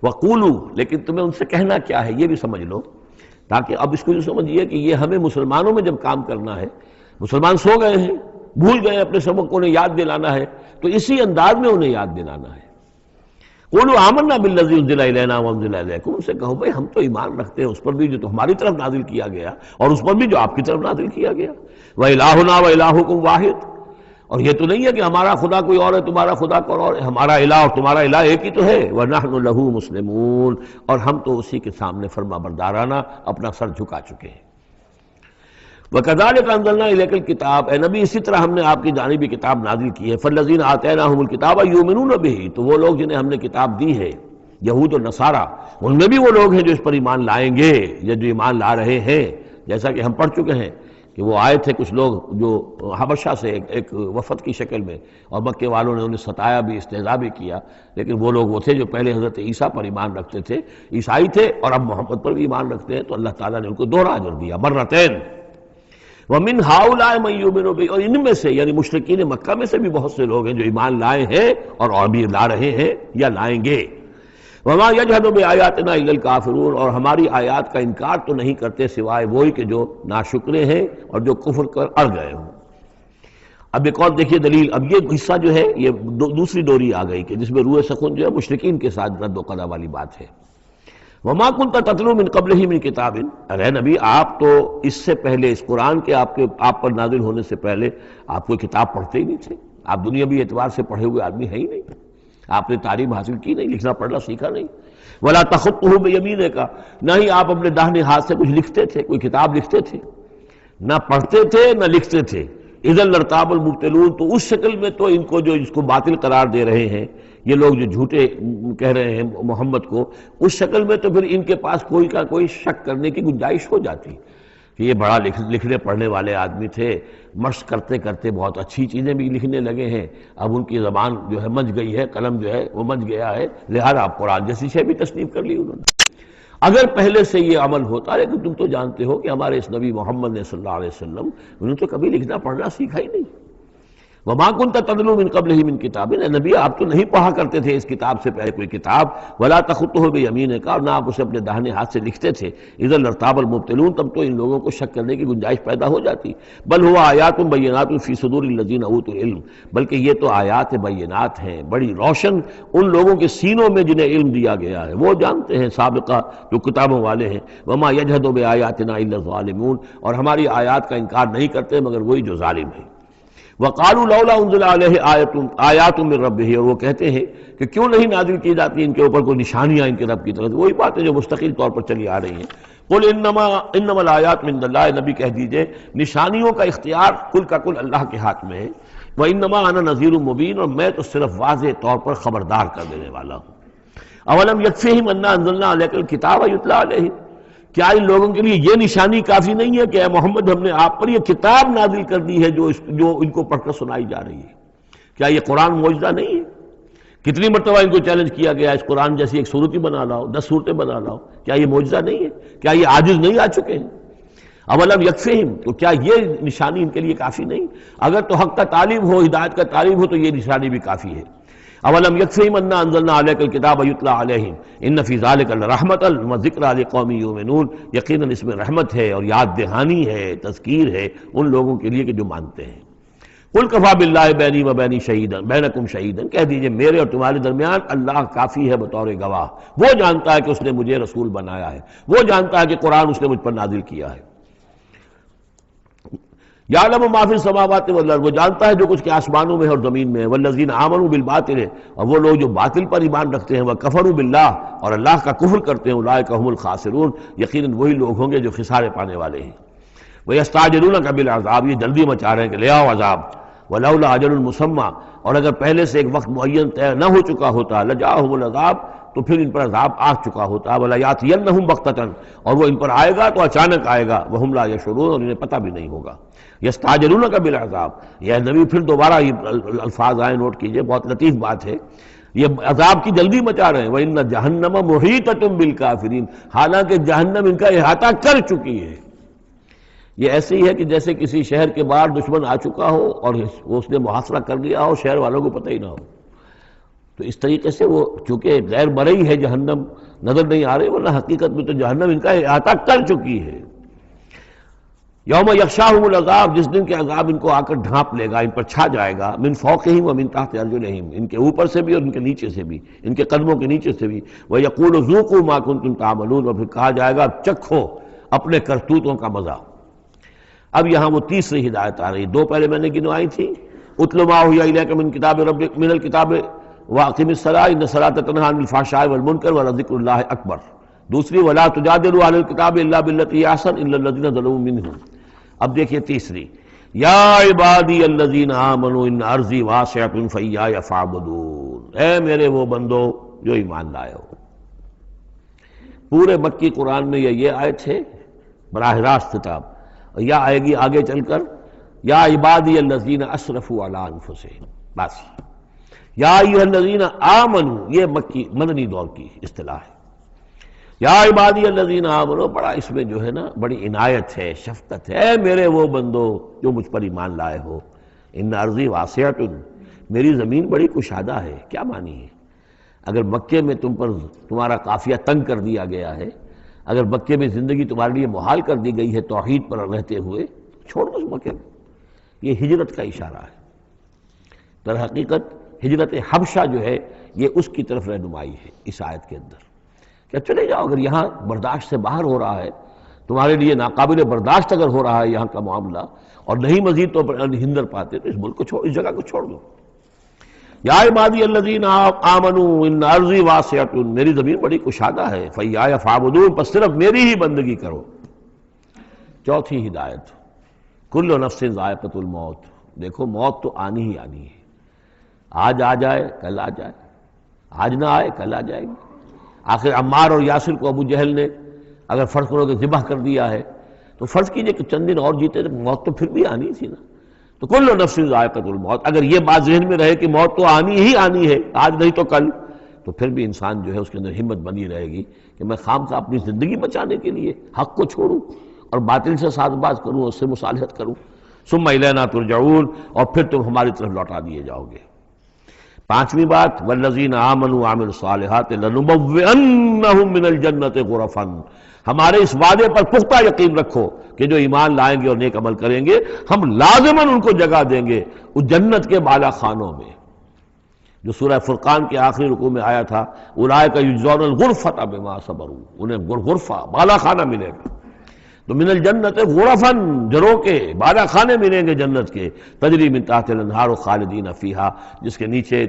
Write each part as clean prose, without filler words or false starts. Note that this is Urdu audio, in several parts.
وقولو، لیکن تمہیں ان سے کہنا کیا ہے یہ بھی سمجھ لو، تاکہ اب اس کو یہ سمجھیے کہ یہ ہمیں مسلمانوں میں جب کام کرنا ہے، مسلمان سو گئے ہیں، بھول گئے اپنے سبق کو، انہیں یاد دلانا ہے تو اسی انداز میں انہیں یاد دلانا ہے۔ قولوا آمنا بالذی انزل الینا وانزل الیکم، ان سے کہو بھائی ہم تو ایمان رکھتے ہیں اس پر بھی جو ہماری طرف نازل کیا گیا اور اس پر بھی جو آپ کی طرف نازل کیا گیا۔ وَإِلَٰهُنَا وَإِلَٰهُكُمْ واحد، اور یہ تو نہیں ہے کہ ہمارا خدا کوئی اور ہے تمہارا خدا کوئی اور ہے، ہمارا الہ اور تمہارا الہ ایک ہی تو ہے۔ وَنَحْنُ لَهُ مُسْلِمُونَ، اور ہم تو اسی کے سامنے فرما بردارانہ اپنا سر جھکا چکے ہیں۔ وَكَذَلِكَ أَنزَلْنَا إِلَيْكَ الْكِتَابَ، اے نبی اسی طرح ہم نے آپ کی جانب یہ کتاب نازل کی ہے۔ فَالَّذِينَ آتَيْنَاهُمُ الْكِتَابَ يُؤْمِنُونَ بِهِ، تو وہ لوگ جنہیں ہم نے کتاب دی ہے، یہود و نصارہ، ان میں بھی وہ لوگ ہیں جو اس پر ایمان لائیں گے یا جو ایمان لا رہے ہیں، جیسا کہ ہم پڑھ چکے ہیں کہ وہ آئے تھے کچھ لوگ جو حبشہ سے ایک وفد کی شکل میں، اور مکے والوں نے انہیں ستایا بھی، استہزاء بھی کیا، لیکن وہ لوگ وہ تھے جو پہلے حضرت عیسیٰ پر ایمان رکھتے تھے، عیسائی تھے، اور اب محمد پر بھی ایمان رکھتے ہیں، تو اللہ تعالیٰ نے ان کو دوہرا اجر دیا، مرتین۔ وَمِنْ هَؤُلَاءِ مَن يُؤْمِنُ بِهِ، اور ان میں سے یعنی مشرکین مکہ میں سے بھی بہت سے لوگ ہیں جو ایمان لائے ہیں اور ابھی لا رہے ہیں یا لائیں گے۔ وَمَا يَجْحَدُ بِآيَاتِنَا إِلَّا الْكَافِرُونَ، اور ہماری آیات کا انکار تو نہیں کرتے سوائے وہی کہ جو ناشکرے ہیں اور جو کفر کر اڑ گئے ہوں۔ اب ایک اور دیکھیے دلیل، اب یہ حصہ جو ہے یہ دوسری ڈوری آ گئی کہ جس میں روح سخن جو ہے مشرکین کے ساتھ رد و قضا والی بات ہے۔ وَمَا كُنْتَ تَتْلُو مِن قَبْلِهِ مِن كِتَابٍ، ارے نبی آپ تو اس سے پہلے، اس قرآن کے آپ پر نازل ہونے سے پہلے آپ کوئی کتاب پڑھتے ہی نہیں تھے، آپ دنیاوی اعتبار سے پڑھے ہوئے آدمی ہیں ہی نہیں، آپ نے تعلیم حاصل کی نہیں، لکھنا پڑھنا سیکھا نہیں۔ وَلَا تَخُطُّهُ بِيَمِينِكَ، نہ ہی آپ اپنے داہنے ہاتھ سے کچھ لکھتے تھے، کوئی کتاب لکھتے تھے، نہ پڑھتے تھے نہ لکھتے تھے۔ اِذًا لَارْتَابَ الْمُبْطِلُونَ، تو اس شکل میں تو ان کو جو اس کو باطل قرار دے رہے ہیں یہ لوگ جو جھوٹے کہہ رہے ہیں محمد کو، اس شکل میں تو پھر ان کے پاس کوئی کا کوئی شک کرنے کی گنجائش ہو جاتی کہ یہ بڑا لکھنے پڑھنے والے آدمی تھے، مشق کرتے کرتے بہت اچھی چیزیں بھی لکھنے لگے ہیں، اب ان کی زبان جو ہے منج گئی ہے، قلم جو ہے وہ منج گیا ہے، لہٰذا اب قرآن جیسی شے بھی تصنیف کر لی انہوں نے۔ اگر پہلے سے یہ عمل ہوتا، لیکن تم تو جانتے ہو کہ ہمارے اس نبی محمد نے صلی اللہ علیہ وسلم انہوں نے تو کبھی لکھنا پڑھنا سیکھا ہی نہیں۔ وَمَا كُنْتَ تَتْلُو مِن قَبْلِهِ مِن كِتَابٍ، اے نبی آپ تو نہیں پڑھا کرتے تھے اس کتاب سے پہلے کوئی کتاب۔ وَلَا تَخُطُّهُ بِيَمِينِكَ، اور نہ آپ اسے اپنے داہنے ہاتھ سے لکھتے تھے۔ اِذًا لَارْتَابَ الْمُبْطِلُونَ، تب تو ان لوگوں کو شک کرنے کی گنجائش پیدا ہو جاتی۔ بل هُوَ آیاتٌ بَيِّنَاتٌ فِي صُدُورِ الَّذِينَ أُوتُوا الْعِلْمَ، بلکہ یہ تو آیات بینات ہیں، بڑی روشن ان لوگوں کے سینوں میں جنہیں علم دیا گیا ہے، وہ جانتے ہیں سابقہ جو کتابوں والے ہیں۔ وَمَا يَجْحَدُ بِآيَاتِنَا إِلَّا الظَّالِمُونَ، اور ہماری آیات کا انکار نہیں کرتے مگر وہی جو ظالم ہیں۔ وَقَالُوا لَوْلَا أُنزِلَ عَلَيْهِ آیَاتٌ مِّن رَّبِّهِ، اور وہ کہتے ہیں کہ کیوں نہیں نازل کی جاتی ان کے اوپر کوئی نشانیاں ان کے رب کی طرف سے، وہی باتیں جو مستقل طور پر چلی آ رہی ہیں۔ قُلْ إِنَّمَا الْآيَاتُ مِنْ اللَّهِ، نبی کہہ دیجئے نشانیوں کا اختیار کل کا کل اللہ کے ہاتھ میں ہے۔ وَإِنَّمَا أَنَا نَذِيرٌ مُّبِينٌ، اور میں تو صرف واضح طور پر خبردار کر دینے والا ہوں۔ أَوَلَمْ يَكْفِهِمْ أَنَّا أَنزَلْنَا عَلَيْكَ الْكِتَابَ يُتْلَىٰ عَلَيْهِمْ، کیا ان لوگوں کے لیے یہ نشانی کافی نہیں ہے کہ اے محمد ہم نے آپ پر یہ کتاب نازل کر دی ہے جو ان کو پڑھ کر سنائی جا رہی ہے؟ کیا یہ قرآن معجزہ نہیں ہے؟ کتنی مرتبہ ان کو چیلنج کیا گیا اس قرآن جیسی ایک صورت ہی بنا لاؤ، 10 صورتیں بنا لاؤ، کیا یہ معجزہ نہیں ہے؟ کیا یہ عاجز نہیں آ چکے ہیں؟ اولم یکفہم، تو کیا یہ نشانی ان کے لیے کافی نہیں؟ اگر تو حق کا طالب ہو، ہدایت کا طالب ہو، تو یہ نشانی بھی کافی ہے۔ اولم یکفہم انا انزلنا علیک الکتاب یتلی علیہم ان فی ذلک لرحمۃ وذکریٰ لقوم یؤمنون، یقیناً اس میں رحمت ہے اور یاد دہانی ہے، تذکیر ہے ان لوگوں کے لیے کہ جو مانتے ہیں۔ قل کفیٰ باللہ بینی وبین شہیدا بینکم شہیدا، کہہ دیجئے میرے اور تمہارے درمیان اللہ کافی ہے بطور گواہ، وہ جانتا ہے کہ اس نے مجھے رسول بنایا ہے، وہ جانتا ہے کہ قرآن اس نے مجھ پر نازل کیا ہے۔ یعلم ما فی السماوات والارض، وہ جانتا ہے جو کچھ کہ آسمانوں میں اور زمین میں ہے۔ والذین آمنوا بالباطل، اور وہ لوگ جو باطل پر ایمان رکھتے ہیں، وکفروا باللہ، اور اللہ کا کفر کرتے ہیں، اولئک هم الخاسرون، یقیناً وہی لوگ ہوں گے جو خسارے پانے والے ہیں۔ ویستعجلونک بالعذاب، یہ جلدی مچا رہے ہیں کہ لے آؤ عذاب۔ ولولا اجل مسمى، اور اگر پہلے سے ایک وقت معین طے نہ ہو چکا ہوتا، لجاءہم العذاب، تو پھر ان پر عذاب آ چکا ہوتا۔ ولیاتینہم بغتۃ، اور وہ ان پر آئے گا تو اچانک آئے گا، وہم لا یشعرون، اور انہیں پتہ بھی نہیں ہوگا۔ یستعجلونک بالعذاب، یہ نبی پھر دوبارہ یہ الفاظ آئے، نوٹ کیجئے، بہت لطیف بات ہے، یہ عذاب کی جلدی مچا رہے ہیں۔ وَإِنَّ جَهَنَّمَ مُحِيطَةٌ بِالْكَافِرِينَ، حالانکہ جہنم ان کا احاطہ کر چکی ہے۔ یہ ایسے ہی ہے کہ جیسے کسی شہر کے باہر دشمن آ چکا ہو اور اس نے محاصرہ کر لیا ہو، شہر والوں کو پتہ ہی نہ ہو، تو اس طریقے سے وہ چونکہ غیر مرئی ہے جہنم نظر نہیں آ رہے، ورنہ حقیقت میں تو جہنم ان کا احاطہ کر چکی ہے۔ یوم یغشاہم العذاب، جس دن کے عذاب ان کو آ کر ڈھانپ لے گا، ان پر چھا جائے گا، من فوقہم و من تحت ارجلہم، ان کے اوپر سے بھی اور ان کے نیچے سے بھی، ان کے قدموں کے نیچے سے بھی، وَيَقُولُ ذُوقُوا مَا كُنتُمْ تَعْمَلُونَ، اور پھر کہا جائے گا چکھو اپنے کرتوتوں کا مزہ۔ اب یہاں وہ تیسری ہدایت آ رہی، دو پہلے میں نے گنوائی تھی، اتل ما اوحی الیک من کتاب ربک من الکتاب واقم الصلاۃ ان الصلاۃ تنہی عن الفحشاء والمنکر ولذکر اللہ اکبر، دوسری ولا تجادلوا اہل الکتاب الا بالتی ہی احسن الا الذین ظلموا منہم۔ اب دیکھیے تیسری، یا عبادی الذین آمنوا ان ارضی واسعۃ فایایا فاعبدون، اے میرے وہ بندو جو ایمان لائے ہو۔ پورے مکی قرآن میں یہ آیت ہے براہ راست خطاب، یا آئے گی آگے چل کر یا عبادی الذین اسرفوا علی انفسہم، بس یا ایھا الذین آمنوا، یہ مکی مدنی دور کی اصطلاح ہے۔ یا عبادی الذین آمنوا، بڑا اس میں جو ہے نا بڑی عنایت ہے، شفقت ہے، اے میرے وہ بندو جو مجھ پر ایمان لائے ہو، ان ارضی واسعۃ، میری زمین بڑی کشادہ ہے۔ کیا معنی ہے؟ اگر مکے میں تم پر تمہارا قافیہ تنگ کر دیا گیا ہے، اگر مکے میں زندگی تمہارے لیے محال کر دی گئی ہے توحید پر رہتے ہوئے، چھوڑ دو اس مکے میں۔ یہ ہجرت کا اشارہ ہے، در حقیقت ہجرت حبشہ جو ہے یہ اس کی طرف رہنمائی ہے اس آیت کے اندر، کہ چلے جاؤ، اگر یہاں برداشت سے باہر ہو رہا ہے، تمہارے لیے ناقابل برداشت اگر ہو رہا ہے یہاں کا معاملہ، اور نہیں مزید تو ہندر پاتے، تو اس ملک کو چھوڑ، اس جگہ کو چھوڑ دو۔ یا عبادی الذین آمنوا ان ارضی واسعۃ، میری زمین بڑی کشادہ ہے، فایایا فاعبدون، پس صرف میری ہی بندگی کرو۔ چوتھی ہدایت، کل نفس ذائقۃ الموت، دیکھو موت تو آنی ہی آنی ہے، آج آ جائے کل آ جائے، آج نہ آئے کل آ جائے گی۔ آخر عمار اور یاسر کو ابو جہل نے اگر فرض کرو کہ ذبح کر دیا ہے، تو فرض کیجئے کہ چند دن اور جیتے تو موت تو پھر بھی آنی تھی نا۔ تو کل نفس ذائقۃ الموت، اگر یہ بات ذہن میں رہے کہ موت تو آنی ہی آنی ہے، آج نہیں تو کل، تو پھر بھی انسان جو ہے اس کے اندر ہمت بنی رہے گی کہ میں خام خواہ اپنی زندگی بچانے کے لیے حق کو چھوڑوں اور باطل سے ساز باز کروں، اس سے مصالحت کروں۔ ثم الینا ترجعون، اور پھر تم ہماری طرف لوٹا دیے جاؤ گے۔ پانچویں بات، والذین آمنوا وعملوا الصالحات لنبوئنہم من الجنۃ غرفا، ہمارے اس وعدے پر پختہ یقین رکھو کہ جو ایمان لائیں گے اور نیک عمل کریں گے، ہم لازماً ان کو جگہ دیں گے اس جنت کے بالا خانوں میں، جو سورہ فرقان کے آخری رکوع میں آیا تھا، اولئک یجزون الغرفۃ بما صبروا، انہیں غرفہ بالا خانہ ملے گا۔ تو من الجنت غرفاً، جروں کے بالا خانے ملیں گے جنت کے، تجری من تحت الانہار خالدین فیہا، جس کے نیچے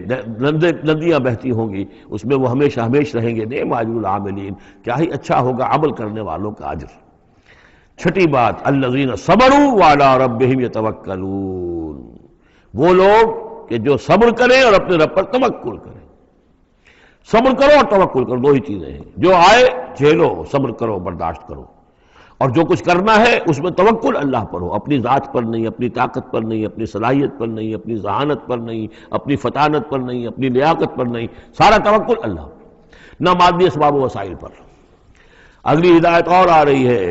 ندیاں بہتی ہوں گی، اس میں وہ ہمیشہ ہمیش رہیں گے۔ نعم اجر العاملین، کیا ہی اچھا ہوگا عمل کرنے والوں کا اجر۔ چھٹی بات، الذین صبروا وعلی ربہم یتوکلون، وہ لوگ کہ جو صبر کریں اور اپنے رب پر توکل کریں۔ صبر کرو اور توکل کرو، دو ہی چیزیں ہیں، جو آئے جھیلو، صبر کرو، برداشت کرو، اور جو کچھ کرنا ہے اس میں توکل اللہ پر ہو، اپنی ذات پر نہیں، اپنی طاقت پر نہیں، اپنی صلاحیت پر نہیں، اپنی ذہانت پر نہیں، اپنی فطانت پر نہیں، اپنی لیاقت پر نہیں، سارا توکل اللہ، نہ مادی اسباب و وسائل پر۔ اگلی ہدایت اور آ رہی ہے،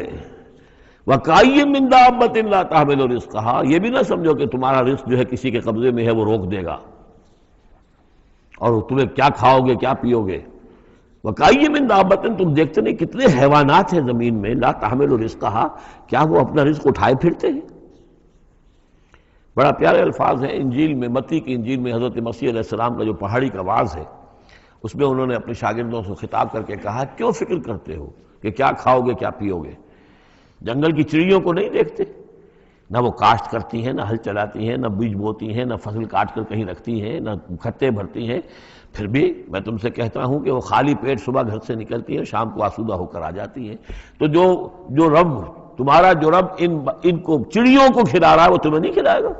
وَكَأَيٍّ مِّن دَابَّةٍ لَا تَحْمِلُ رِزْقَهَا، یہ بھی نہ سمجھو کہ تمہارا رزق جو ہے کسی کے قبضے میں ہے وہ روک دے گا، اور تمہیں کیا کھاؤ گے کیا پیو گے۔ وَكَأَيٍّ مِّن دَابَّةٍ، تم دیکھتے نہیں کتنے حیوانات ہیں زمین میں، لا تحمل رزقها، کیا وہ اپنا رزق اٹھائے پھرتے ہیں؟ بڑا پیارے الفاظ ہیں انجیل میں، متی کی انجیل میں حضرت مسیح علیہ السلام کا جو پہاڑی کا وعظ ہے، اس میں انہوں نے اپنے شاگردوں سے خطاب کر کے کہا، کیوں فکر کرتے ہو کہ کیا کھاؤ گے کیا پیو گے؟ جنگل کی چڑیوں کو نہیں دیکھتے؟ نہ وہ کاشت کرتی ہیں، نہ ہل چلاتی ہیں، نہ بیج بوتی ہیں، نہ فصل کاٹ کر کہیں رکھتی ہیں، نہ کھتے بھرتی ہیں، پھر بھی میں تم سے کہتا ہوں کہ وہ خالی پیٹ صبح گھر سے نکلتی ہیں، شام کو آسودہ ہو کر آ جاتی ہیں۔ تو جو رب تمہارا، جو رب ان کو چڑیوں کو کھلا رہا ہے، وہ تمہیں نہیں کھلائے گا؟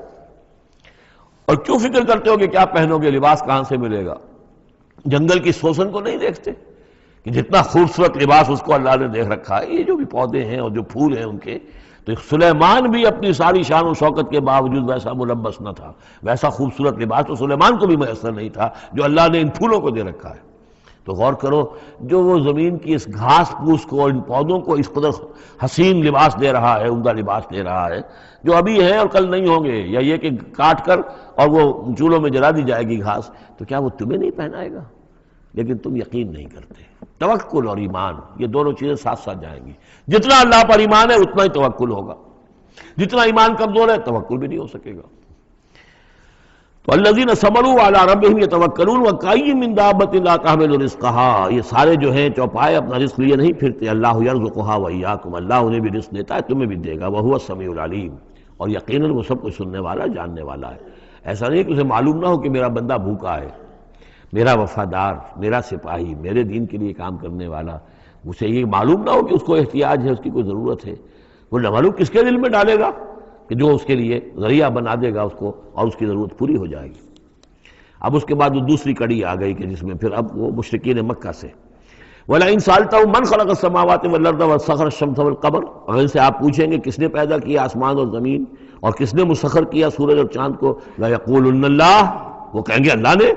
اور کیوں فکر کرتے ہو کہ کیا پہنو گے، لباس کہاں سے ملے گا؟ جنگل کی سوسن کو نہیں دیکھتے کہ جتنا خوبصورت لباس اس کو اللہ نے دیکھ رکھا ہے؟ یہ جو بھی پودے ہیں اور جو پھول ہیں ان کے، تو سلیمان بھی اپنی ساری شان و شوکت کے باوجود ویسا ملبس نہ تھا، ویسا خوبصورت لباس تو سلیمان کو بھی میسر نہیں تھا جو اللہ نے ان پھولوں کو دے رکھا ہے۔ تو غور کرو، جو وہ زمین کی اس گھاس پھوس کو اور ان پودوں کو اس قدر حسین لباس دے رہا ہے، عمدہ لباس دے رہا ہے، جو ابھی ہیں اور کل نہیں ہوں گے، یا یہ کہ کاٹ کر اور وہ چولہوں میں جلا دی جائے گی گھاس، تو کیا وہ تمہیں نہیں پہنائے گا؟ لیکن تم یقین نہیں کرتے۔ توکل اور ایمان، یہ دونوں چیزیں ساتھ ساتھ جائیں گی۔ جتنا اللہ پر ایمان ہے اتنا ہی توکل ہوگا، جتنا ایمان کمزور ہے توکل بھی نہیں ہو سکے گا۔ تو الذین صبروا علی ربہم یتوکلون وکأی من دابۃ لا تحمل رزقها، یہ سارے جو ہیں چوپائے اپنا رزق لیے نہیں پھرتے، اللہ یرزقها وإیاکم، اللہ انہیں بھی رزق دیتا ہے، تمہیں بھی دے گا، وہو السمیع العلیم، اور یقیناً وہ سب کچھ سننے والا جاننے والا ہے۔ ایسا نہیں کہ اسے معلوم نہ ہو کہ میرا بندہ بھوکا ہے، میرا وفادار، میرا سپاہی، میرے دین کے لیے کام کرنے والا، اسے یہ معلوم نہ ہو کہ اس کو احتیاج ہے، اس کی کوئی ضرورت ہے۔ وہ نہ معلوم کس کے دل میں ڈالے گا کہ جو اس کے لیے ذریعہ بنا دے گا اس کو، اور اس کی ضرورت پوری ہو جائے گی۔ اب اس کے بعد وہ دوسری کڑی آ گئی کہ جس میں پھر اب وہ مشرکین مکہ سے وَلَئِن سَأَلْتَهُم مَّن خَلَقَ السَّمَاوَاتِ وَالْأَرْضَ وَسَخَّرَ الشَّمْسَ وَالْقَمَرَ، اگر ان سے آپ پوچھیں گے کس نے پیدا کیا آسمان اور زمین اور کس نے مسخر کیا سورج اور چاند کو، لَيَقُولُنَّ اللَّهُ، وہ کہیں گے اللہ نے،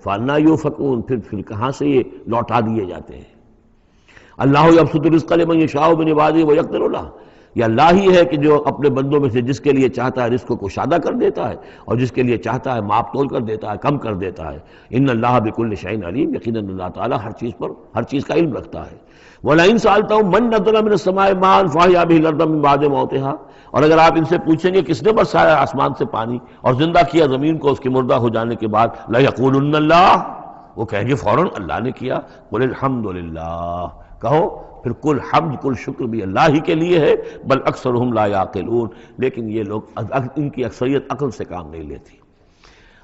فَأَنَّىٰ يُؤْفَكُونَ، پھر کہاں سے یہ لوٹا دیے جاتے ہیں۔ اللہ یبسط الرزق لمن یشاء من عبادہ ویقدر لہ، یہ اللہ ہی ہے کہ جو اپنے بندوں میں سے جس کے لیے چاہتا ہے رزق کو کشادہ کر دیتا ہے، اور جس کے لیے چاہتا ہے ماپ تول کر دیتا ہے، کم کر دیتا ہے۔ ان اللہ بکل شیء علیم، یقیناً اللہ تعالیٰ ہر چیز پر ہر چیز کا علم رکھتا ہے۔ وَلَئِن سَأَلْتَهُم مَّن نَّزَّلَ مِنَ السَّمَاءِ مَاءً فَأَحْيَا بِهِ الْأَرْضَ مِن بَعْدِ مَوْتِهَا، اور اگر آپ ان سے پوچھیں گے کس نے برسایا آسمان سے پانی اور زندہ کیا زمین کو اس کے مردہ ہو جانے کے بعد، لَيَقُولُنَّ اللَّهُ، وہ کہیں گے فوراً اللہ نے کیا۔ قُلِ الْحَمْدُ لِلَّهِ، کہو پھر کل حمد کل شکر بھی اللہ ہی کے لیے ہے، بل اکثرہم لا یعقلون، لیکن یہ لوگ ان کی اکثریت عقل سے کام نہیں لیتی۔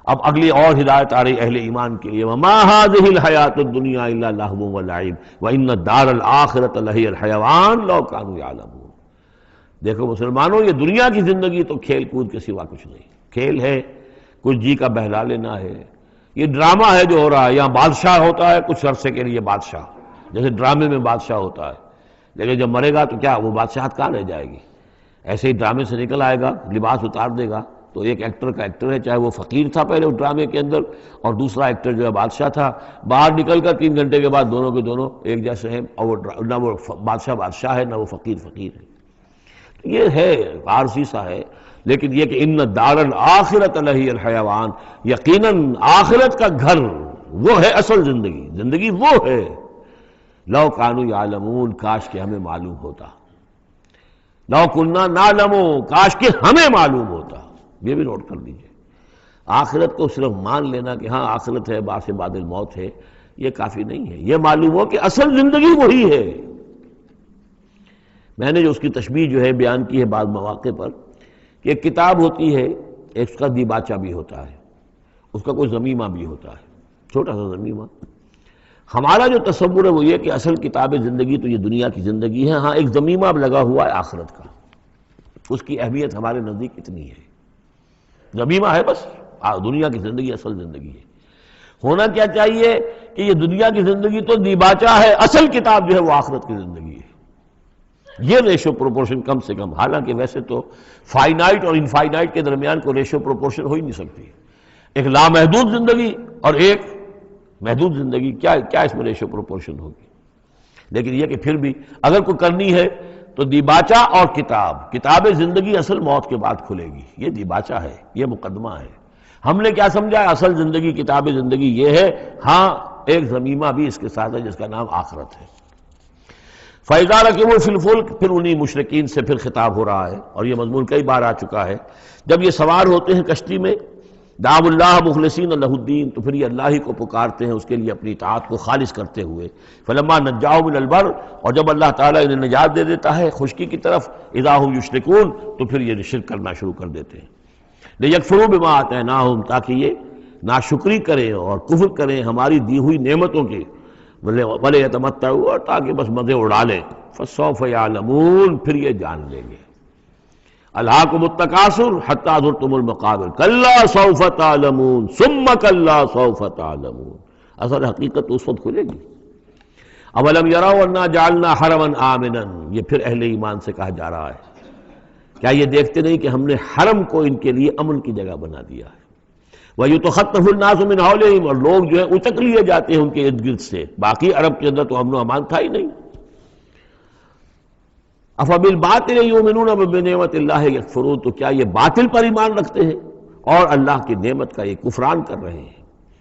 اب اگلی اور ہدایت آ رہی اہل ایمان کے لیے، وما هذه الحیاة الدنیا الا لہو ولعب وان الدار الآخرۃ لہی الحیوان لو کانوا یعلمون۔ دیکھو مسلمانوں، یہ دنیا کی زندگی تو کھیل کود کے سوا کچھ نہیں، کھیل ہے، کچھ جی کا بہلا لینا ہے، یہ ڈرامہ ہے جو ہو رہا ہے۔ یہاں بادشاہ ہوتا ہے کچھ عرصے کے لیے بادشاہ، جیسے ڈرامے میں بادشاہ ہوتا ہے، لیکن جب مرے گا تو کیا وہ بادشاہت کہاں رہ جائے گی؟ ایسے ہی ڈرامے سے نکل آئے گا، لباس اتار دے گا، تو ایک ایکٹر کا ایکٹر ہے، چاہے وہ فقیر تھا پہلے اس ڈرامے کے اندر، اور دوسرا ایکٹر جو ہے بادشاہ تھا، باہر نکل کر 3 گھنٹے کے بعد دونوں کے دونوں ایک جیسے ہیں، اور وہ نہ وہ بادشاہ بادشاہ ہے نہ وہ فقیر فقیر ہے۔ یہ ہے عارضی سا ہے، لیکن یہ کہ ان الدار الآخرۃ لہی الحیوان، یقیناً آخرت کا گھر وہ ہے اصل زندگی، زندگی وہ ہے۔ لو کانوا یعلمون، کاش کہ ہمیں معلوم ہوتا، لو کنا نعلم، کاش کہ ہمیں معلوم ہوتا۔ یہ بھی نوٹ کر دیجئے، آخرت کو صرف مان لینا کہ ہاں آخرت ہے، بعث بعد الموت ہے، یہ کافی نہیں ہے، یہ معلوم ہو کہ اصل زندگی وہی ہے۔ میں نے جو اس کی تشبیہ جو ہے بیان کی ہے بعض مواقع پر، کہ ایک کتاب ہوتی ہے، اس کا دیباچہ بھی ہوتا ہے، اس کا کوئی ضمیمہ بھی ہوتا ہے، چھوٹا سا ضمیمہ۔ ہمارا جو تصور ہے وہ یہ کہ اصل کتاب زندگی تو یہ دنیا کی زندگی ہے، ہاں ایک ضمیمہ اب لگا ہوا ہے آخرت کا، اس کی اہمیت ہمارے نزدیک اتنی ہے، ضمیمہ ہے بس، دنیا کی زندگی اصل زندگی ہے۔ ہونا کیا چاہیے کہ یہ دنیا کی زندگی تو دیباچہ ہے، اصل کتاب جو ہے وہ آخرت کی زندگی ہے۔ یہ ریشو پروپورشن کم سے کم، حالانکہ ویسے تو فائنائٹ اور انفائنائٹ کے درمیان کوئی ریشو پروپورشن ہو ہی نہیں سکتی، ایک لامحدود زندگی اور ایک محدود زندگی، کیا اس میں ریشو پروپورشن ہوگی؟ لیکن یہ کہ پھر بھی اگر کوئی کرنی ہے تو دیباچہ اور کتاب زندگی اصل موت کے بعد کھلے گی، یہ دیباچہ ہے، یہ مقدمہ ہے۔ ہم نے کیا سمجھا ہے اصل زندگی، کتاب زندگی یہ ہے، ہاں ایک ضمیمہ بھی اس کے ساتھ ہے جس کا نام آخرت ہے۔ فَإِذَا رَكِبُوا فِي الْفُلْكِ، پھر انہی مشرکین سے پھر خطاب ہو رہا ہے، اور یہ مضمون کئی بار آ چکا ہے۔ جب یہ سوار ہوتے ہیں کشتی میں، دعوا اللہ مخلصین لہ الدین، تو پھر یہ اللہ ہی کو پکارتے ہیں اس کے لیے اپنی اطاعت کو خالص کرتے ہوئے۔ فلما نجاہم الی البر، اور جب اللہ تعالیٰ انہیں نجات دے دیتا ہے خشکی کی طرف، اذا ہم یشرکون، تو پھر یہ شرک کرنا شروع کر دیتے ہیں۔ لیکفروا بما آتیناہم، تاکہ یہ ناشکری کریں اور کفر کریں ہماری دی ہوئی نعمتوں کے، وَلَا يَتَمَتَّعُوا، اور تاکہ بس مزے اڑا لیں۔ فَسَوْفَ يَعْلَمُونَ، پھر یہ جان لیں گے۔ الہاکم التکاثر حتی زرتم المقابر، کلا سوف تعلمون ثم کلا سوف تعلمون، اصل حقیقت اس وقت کھلے گی۔ اولم یروا انا جعلنا حرما آمنا، یہ پھر اہل ایمان سے کہا جا رہا ہے، کیا یہ دیکھتے نہیں کہ ہم نے حرم کو ان کے لیے امن کی جگہ بنا دیا ہے؟ وَيُتَخَطَّفُ النَّاسُ مِنْ حَوْلِهِمْ، اور لوگ جو ہے اچک لیے جاتے ہیں ان کے ارد گرد سے. باقی عرب کے اندر تو امن و امان تھا ہی نہیں. أَفَبِالْبَاطِلِ يُؤْمِنُونَ وَبِنِعْمَتِ اللَّهِ يَكْفُرُونَ، تو کیا یہ باطل پر ایمان رکھتے ہیں اور اللہ کی نعمت کا یہ کفران کر رہے ہیں.